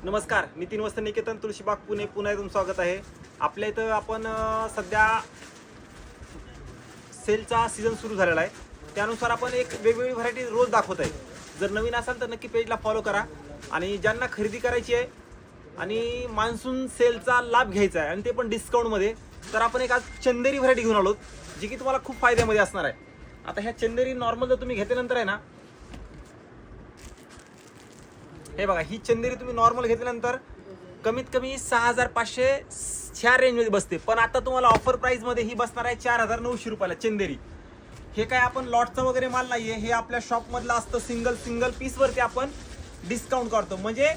नमस्कार, नितीन वस्त्र निकेतन तुळशीबाग पुणे पुन्हा एकदा स्वागत आहे. आपल्या इथं आपण सध्या सेलचा सीझन सुरू झालेला आहे. त्यानुसार आपण एक वेगवेगळी व्हरायटी रोज दाखवत आहे. जर नवीन असाल तर नक्की पेजला फॉलो करा. आणि ज्यांना खरेदी करायची आहे आणि मान्सून सेलचा लाभ घ्यायचा आहे आणि ते पण डिस्काउंटमध्ये, तर आपण एक आज चंदेरी व्हरायटी घेऊन आलो जी की तुम्हाला खूप फायद्यामध्ये असणार आहे. आता ह्या चंदेरी नॉर्मल जर तुम्ही घेतल्यानंतर आहे ना, हे बघा, ही चंदेरी तुम्ही नॉर्मल घेतल्यानंतर कमीत कमी 6500 ह्या रेंजमध्ये बसते. पण आता तुम्हाला ऑफर प्राइसमध्ये ही बसणार आहे 4900 रुपयाला चंदेरी. हे काय आपण लॉटचं वगैरे माल नाहीये, हे आपल्या शॉपमधलं असतं. सिंगल पीसवरती आपण डिस्काउंट करतो, म्हणजे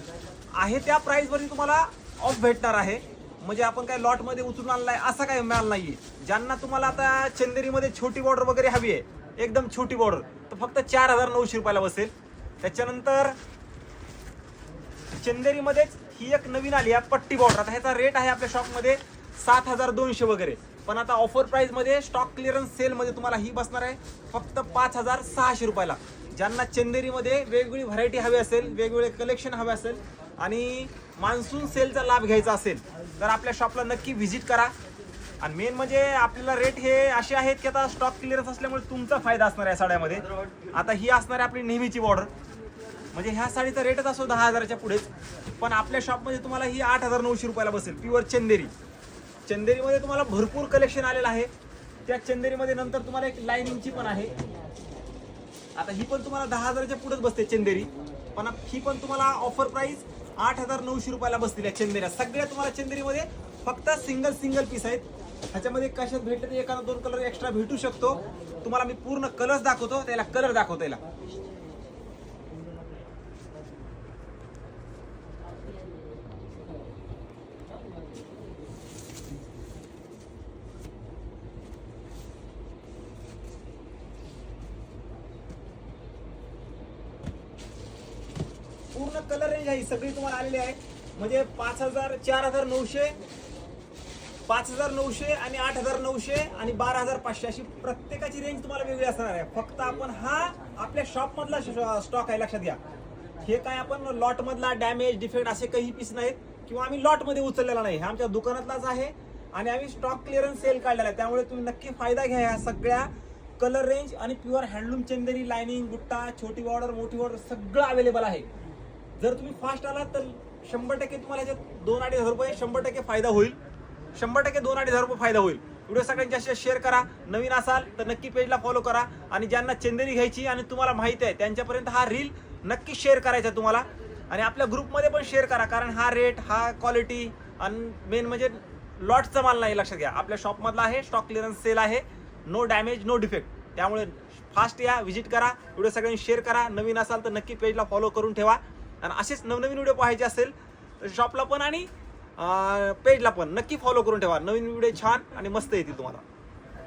आहे त्या प्राइसवरती तुम्हाला ऑफ भेटणार आहे. म्हणजे आपण काय लॉटमध्ये उचलून आणलाय असा काय माल नाहीये. ज्यांना तुम्हाला आता चंदेरीमध्ये छोटी बॉर्डर वगैरे हवी आहे, एकदम छोटी बॉर्डर, तर फक्त 4900 रुपयाला बसेल. त्याच्यानंतर चंदेरीमध्येच ही एक नवीन आली आहे पट्टी बॉर्डर. आता ह्याचा रेट आहे आपल्या शॉपमध्ये 7200 वगैरे, पण आता ऑफर प्राइसमध्ये स्टॉक क्लिअरन्स सेलमध्ये तुम्हाला ही बसणार आहे फक्त 5600 रुपयाला. ज्यांना चंदेरीमध्ये वेगवेगळी व्हरायटी हवी असेल, वेगवेगळे कलेक्शन हवे असेल आणि मान्सून सेलचा लाभ घ्यायचा असेल तर आपल्या शॉपला नक्की व्हिजिट करा. आणि मेन म्हणजे आपल्याला रेट हे असे आहेत की आता स्टॉक क्लिअरन्स असल्यामुळे तुमचा फायदा असणार आहे साड्यामध्ये. आता ही असणार आहे आपली नेहमीची बॉर्डर, म्हणजे ह्या साडीचा रेटच असो 10,000च्या पुढेच, पण आपल्या शॉपमध्ये तुम्हाला ही 8900 रुपयाला बसेल. प्युअर चंदेरी. चंदेरीमध्ये तुम्हाला भरपूर कलेक्शन आलेलं आहे. त्या चंदेरीमध्ये नंतर तुम्हाला एक लाइनिंगची पण आहे. आता ही पण तुम्हाला 10,000च्या पुढेच बसते चंदेरी, पण ही पण तुम्हाला ऑफर प्राइस 8900 रुपयाला बसतील. या चंदेऱ्या सगळ्या तुम्हाला चंदेरीमध्ये फक्त सिंगल पीस आहेत. ह्याच्यामध्ये कशात भेटले तर एखादा 2 कलर एक्स्ट्रा भेटू शकतो. तुम्हाला मी पूर्ण कलर्स दाखवतो, त्याला कलर दाखवतो. याला पूर्ण कलर रेंज आहे सगळी तुम्हाला आलेली आहे. म्हणजे 5000, 4900, 5900 आणि 8900 आणि 12500 अशी प्रत्येकाची रेंज तुम्हाला वेगळी असणार आहे. फक्त आपण हा आपल्या शॉप मधला स्टॉक आहे, लक्षात घ्या. हे काय आपण लॉट मधला डॅमेज डिफेक्ट असे काही पीस नाहीत किंवा आम्ही लॉट मध्ये उचललेला नाही. हे आमच्या दुकानातलाच आहे आणि आम्ही स्टॉक क्लिअरन्स सेल काढलेला आहे. त्यामुळे तुम्ही नक्की फायदा घ्या ह्या सगळ्या कलर रेंज आणि प्युअर हँडलूम चंदेरी, लाइनिंग, बुट्टा, छोटी बॉर्डर, मोठी बॉर्डर सगळं अवेलेबल आहे. जर तुम्ही फास्ट आलात तर 100% तुम्हाला याच्यात 2-2.5 रुपये 100% फायदा होईल. 100% 2-2.5 रुपये फायदा होईल. व्हिडिओ सगळ्यांनी जास्त शेअर करा. नवीन असाल तर नक्की पेजला फॉलो करा. आणि ज्यांना चंदेरी घ्यायची आणि तुम्हाला माहिती आहे त्यांच्यापर्यंत हा रील नक्की शेअर करायचा तुम्हाला. आणि आपल्या ग्रुपमध्ये पण शेअर करा, कारण हा रेट, हा क्वालिटी आणि मेन म्हणजे लॉटचा माल नाही. लक्षात घ्या, आपल्या शॉपमधला आहे, स्टॉक क्लिअरन्स सेल आहे, नो डॅमेज नो डिफेक्ट. त्यामुळे फास्ट या, व्हिजिट करा, व्हिडिओ सगळ्यांनी शेअर करा. नवीन असाल तर नक्की पेजला फॉलो करून ठेवा. आणि असेच नवनवीन व्हिडिओ पाहायचे असेल तर शॉपला पण आणि पेजला पण नक्की फॉलो करून ठेवा. नवीन व्हिडिओ छान आणि मस्त येतील तुम्हाला.